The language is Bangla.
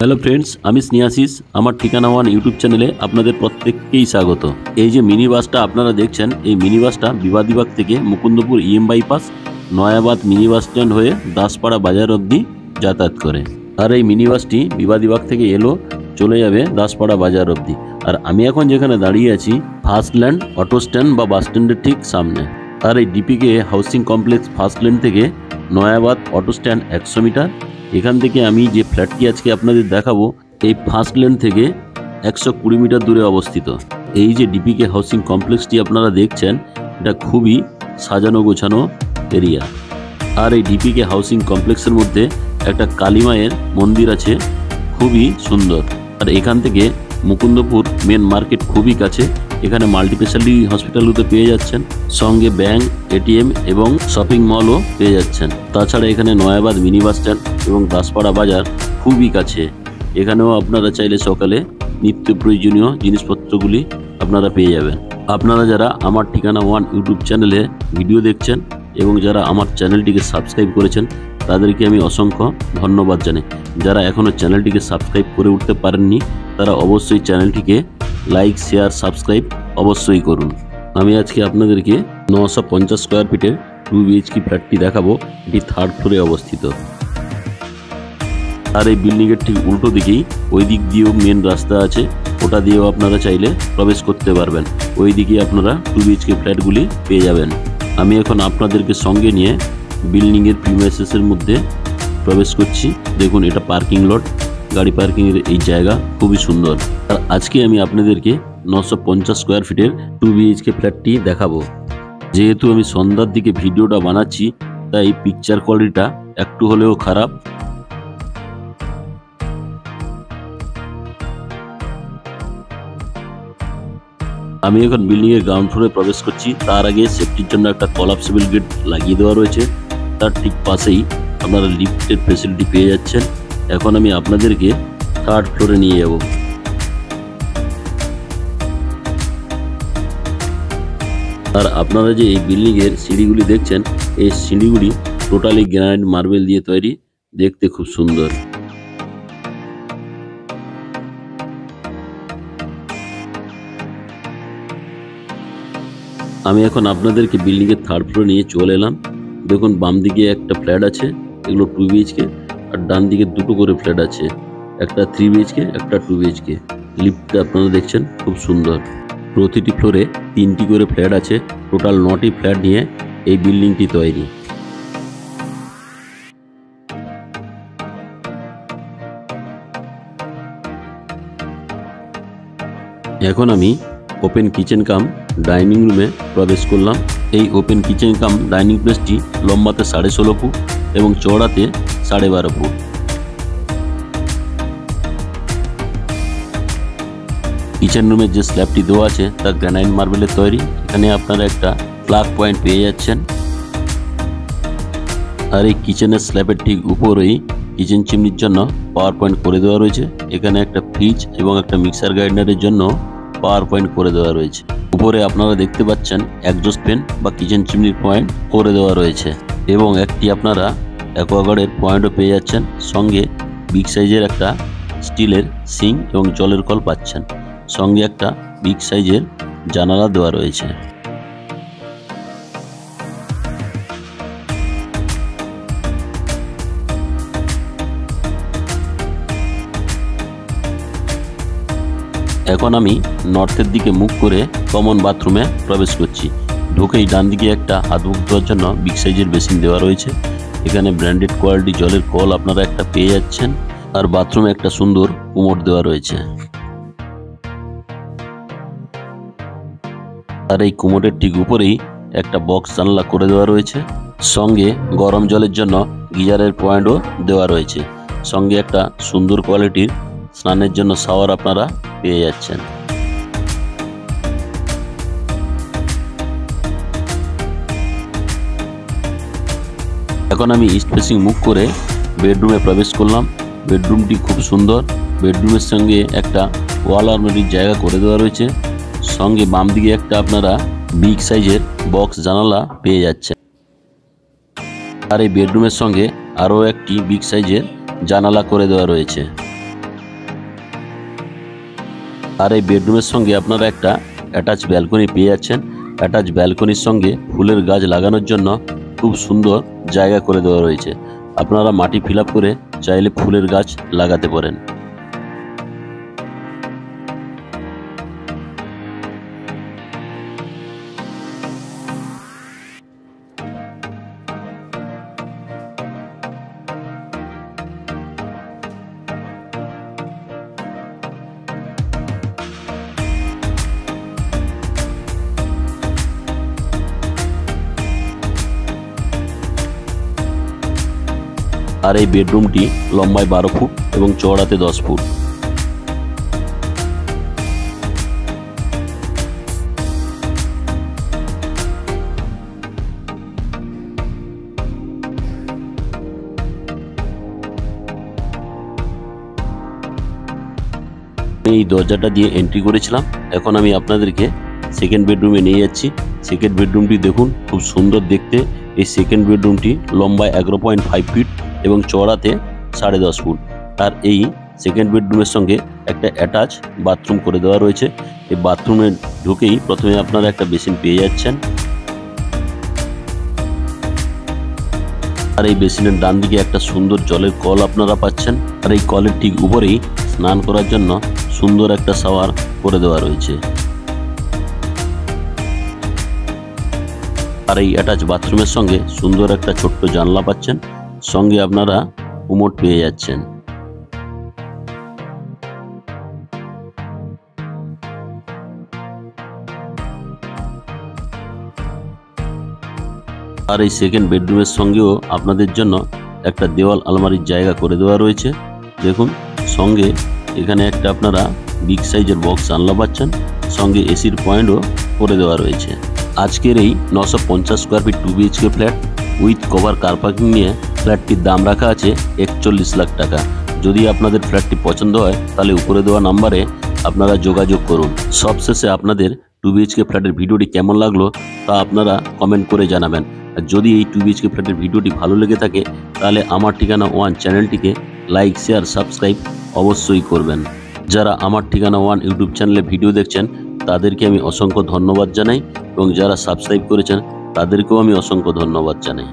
হ্যালো ফ্রেন্ডস, আমি স্নেহাশিস। আমার ঠিকানা ওয়ান ইউটিউব চ্যানেলে আপনাদের প্রত্যেককেই স্বাগত। এই যে মিনি বাসটা আপনারা দেখছেন, এই মিনি বাসটা বিবাদীবাগ থেকে Mukundapur EM bypass, Nayabad mini bus stand হয়ে দাসপাড়া বাজার অবধি যাতায়াত করে। আর এই মিনি বাসটি বিবাদীবাগ থেকে এলো, চলে যাবে দাসপাড়া বাজার অবধি। আর আমি এখন যেখানে দাঁড়িয়ে আছি, ফার্স্টল্যান্ড অটো স্ট্যান্ড বা বাস স্ট্যান্ডের ঠিক সামনে। আর এই ডিপিকে হাউসিং কমপ্লেক্স ফার্স্টল্যান্ড থেকে নয়াবাদ অটো স্ট্যান্ড 100 মিটার। এখান থেকে আমি যে ফ্ল্যাটটি আজকে আপনাদের দেখাবো, এই ফার্স্টল্যান্ড থেকে 120 মিটার দূরে অবস্থিত। এই যে ডিপিকে হাউসিং কমপ্লেক্সটি আপনারা দেখছেন, এটা খুবই সাজানো গোছানো এরিয়া। আর এই ডিপিকে হাউসিং কমপ্লেক্সের মধ্যে একটা কালী মায়ের মন্দির আছে, খুবই সুন্দর। আর এখান থেকে মুকুন্দপুর মেন মার্কেট খুবই কাছে। এখানে মাল্টিস্পেশালিটি হসপিটালগুলো পেয়ে যাচ্ছেন, সঙ্গে ব্যাংক, এটিএম এবং শপিং মলও পেয়ে যাচ্ছেন। তাছাড়া এখানে নয়াবাদ মিনি বাস স্ট্যান্ড এবং দাসপাড়া বাজার খুবই কাছে। এখানেও আপনারা চাইলে সকালে নিত্য প্রয়োজনীয় জিনিসপত্রগুলি আপনারা পেয়ে যাবেন। আপনারা যারা আমার ঠিকানা ওয়ান ইউটিউব চ্যানেলে ভিডিও দেখছেন এবং যারা আমার চ্যানেলটিকে সাবস্ক্রাইব করেছেন, তাদেরকে আমি অসংখ্য ধন্যবাদ জানাই। যারা এখনও চ্যানেলটিকে সাবস্ক্রাইব করে উঠতে পারেননি, তারা অবশ্যই চ্যানেলটিকে লাইক, শেয়ার, সাবস্ক্রাইব অবশ্যই করুন। আমি আজকে আপনাদেরকে 950 স্কোয়ার ফিটের 2 BHK ফ্ল্যাটটি দেখাবো। এটি 3rd ফ্লোরে অবস্থিত। আর এই বিল্ডিংয়ের ঠিক উল্টো দিকেই ওই দিক দিয়েও মেন রাস্তা আছে, ওটা দিয়েও আপনারা চাইলে প্রবেশ করতে পারবেন। ওই দিকে আপনারা 2 BHK ফ্ল্যাটগুলি পেয়ে যাবেন। আমি এখন আপনাদেরকে সঙ্গে নিয়ে বিল্ডিংয়ের প্রিমাইসেসের মধ্যে প্রবেশ করছি। দেখুন, এটা পার্কিং লট, গাড়ি পার্কিংয়ের এই জায়গা খুবই সুন্দর। আর আজকে আমি আপনাদেরকে 950 স্কোয়ার ফিটের 2 BHK ফ্ল্যাটটি দেখাবো। যেহেতু আমি সন্ধ্যার দিকে ভিডিওটা বানাচ্ছি, তাই পিকচার কোয়ালিটিটা একটু হলেও খারাপ। আমি এখন বিল্ডিংয়ের গ্রাউন্ড ফ্লোরে প্রবেশ করছি। তার আগে সেফটির জন্য একটা কলাপসেবল গেট লাগিয়ে দেওয়া রয়েছে। তার ঠিক পাশেই আপনারা লিফটের ফেসিলিটি পেয়ে যাচ্ছেন। এখন আমি আপনাদেরকে 3rd ফ্লোরে নিয়ে যাব। আর আপনারা যে এই বিল্ডিংয়ের সিঁড়িগুলি দেখছেন, এই সিঁড়িগুলি টোটালি গ্রানাইট মার্বেল দিয়ে তৈরি, দেখতে খুব সুন্দর। আমি এখন আপনাদেরকে বিল্ডিংয়ের 3rd ফ্লোরে নিয়ে চলে এলাম। দেখুন, বাম দিকে একটা ফ্ল্যাট আছে, এগুলো 2 BHK। আর ডান দিকে দুটো করে ফ্ল্যাট আছে, একটা 3 BHK, একটা 2 BHK। লিফটটা আপনারা দেখছেন খুব সুন্দর। প্রতিটি ফ্লোরে 3টি করে ফ্ল্যাট আছে। টোটাল 9টি ফ্ল্যাট নিয়ে এই বিল্ডিংটি তৈরি। এখন আমি ওপেন কিচেন কাম ডাইনিং রুমে প্রবেশ করলাম। এই ওপেন কিচেন কাম ডাইনিং প্লেসটি লম্বাতে 16.5 ফুট এবং চওড়াতে 12.5 ফুট। কিচেন রুমের যে স্ল্যাবটি দেওয়া আছে তা গ্রানাইট মার্বেলের তৈরি। এখানে আপনারা একটা প্লাগ পয়েন্ট পেয়ে যাচ্ছেন। আর এই কিচেনের স্ল্যাবের ঠিক উপরেই কিচেন চিমনির জন্য পাওয়ার পয়েন্ট করে দেওয়া রয়েছে। এখানে একটা ফ্রিজ এবং একটা মিক্সার গ্রাইন্ডারের জন্য পাওয়ার পয়েন্ট করে দেওয়া রয়েছে। উপরে আপনারা দেখতে পাচ্ছেন এক্সজস্ট ফ্যান বা কিচেন চিমনির পয়েন্ট করে দেওয়া রয়েছে এবং একটি আপনারা অ্যাকোয়াগার্ডের পয়েন্টও পেয়ে যাচ্ছেন। সঙ্গে বিগ সাইজের একটা স্টিলের সিঙ্ক এবং জলের কল পাচ্ছেন। সঙ্গে একটা বিগ সাইজের জানালা দেওয়া রয়েছে। এখন আমি নর্থের দিকে মুখ করে কমন বাথরুমে প্রবেশ করছি। ঢুকেই ডান দিকে একটা হাত মুখ ধোয়ার জন্য বিগ সাইজের বেসিন দেওয়া রয়েছে। এখানে ব্র্যান্ডেড কোয়ালিটি জলের কল আপনারা একটা পেয়ে যাচ্ছেন। আর বাথরুমে একটা সুন্দর কুমোড দেওয়া রয়েছে। আর এই কুমোডের ঠিক উপরেই একটা বক্স জানলা করে দেওয়া রয়েছে। সঙ্গে গরম জলের জন্য গিজারের পয়েন্টও দেওয়া রয়েছে। সঙ্গে একটা সুন্দর কোয়ালিটির স্নানের জন্য শাওয়ার আপনারা পেয়ে যাচ্ছেন। এখন আমি ইস্ট ফেসিং মুখ করে বেডরুমে প্রবেশ করলাম। বেডরুমটি খুব সুন্দর। বেডরুমের সঙ্গে একটা ওয়াল আলমারির জায়গা করে দেওয়া রয়েছে। সঙ্গে বাম দিকে একটা আপনারা বিগ সাইজের বক্স জানালা পেয়ে যাচ্ছেন। আর এই বেডরুমের সঙ্গে আরও একটি বিগ সাইজের জানালা করে দেওয়া রয়েছে। আর এই বেডরুমের সঙ্গে আপনারা একটা অ্যাটাচ ব্যালকনি পেয়ে যাচ্ছেন। অ্যাটাচ ব্যালকনির সঙ্গে ফুলের গাছ লাগানোর জন্য খুব সুন্দর জায়গা করে দেওয়া রয়েছে। আপনারা মাটি ফিল আপ করে চাইলে ফুলের গাছ লাগাতে পারেন। আর এই বেডরুমটি লম্বায় 12 ফুট এবং চওড়াতে 10 ফুট। এই দরজাটা দিয়ে এন্ট্রি করেছিলাম। এখন আমি আপনাদেরকে সেকেন্ড বেডরুমে নিয়ে যাচ্ছি। সেকেন্ড বেডরুমটি দেখুন, খুব সুন্দর দেখতে। এই সেকেন্ড বেডরুমটি লম্বায় 11.5 ফিট এবং চওড়াতে 10.5 ফুট। আর এই সেকেন্ড বেডরুমের সঙ্গে একটা অ্যাটাচ বাথরুম করে দেওয়া রয়েছে। এই বাথরুমে ঢুকেই প্রথমে আপনারা একটা বেসিন পেয়ে যাচ্ছেন। আর এই বেসিনের ডান দিকে একটা সুন্দর জলের কল আপনারা পাচ্ছেন। আর এই কলের ঠিক উপরেই স্নান করার জন্য সুন্দর একটা শাওয়ার করে দেওয়া রয়েছে। আর এই অ্যাটাচ বাথরুমের সঙ্গে সুন্দর একটা ছোট্ট জানলা পাচ্ছেন, সঙ্গে আপনারা কুমোড পেয়ে যাচ্ছেন। আর এই সেকেন্ড বেডরুমের সঙ্গেও আপনাদের জন্য একটা দেওয়াল আলমারির জায়গা করে দেওয়া রয়েছে। দেখুন, সঙ্গে এখানে একটা আপনারা বিগ সাইজের বক্স জানলা পাচ্ছেন, সঙ্গে এসির পয়েন্টও করে দেওয়া রয়েছে। আজকের এই 950 square feet 2 BHK flat with cover car parking নিয়ে ফ্ল্যাটটির দাম রাখা আছে 41 লাখ টাকা। যদি আপনাদের ফ্ল্যাটটি পছন্দ হয় তাহলে উপরে দেওয়া নাম্বারে আপনারা যোগাযোগ করুন। সবশেষে আপনাদের 2 BHK ফ্ল্যাটের ভিডিওটি কেমন লাগলো তা আপনারা কমেন্ট করে জানাবেন। আর যদি এই 2 BHK ফ্ল্যাটের ভিডিওটি ভালো লেগে থাকে তাহলে আমার ঠিকানা ওয়ান চ্যানেলটিকে লাইক, শেয়ার, সাবস্ক্রাইব অবশ্যই করবেন। যারা আমার ঠিকানা ওয়ান ইউটিউব চ্যানেলে ভিডিও দেখছেন তাদেরকে আমি অসংখ্য ধন্যবাদ জানাই এবং যারা সাবস্ক্রাইব করেছেন তাদেরকেও আমি অসংখ্য ধন্যবাদ জানাই।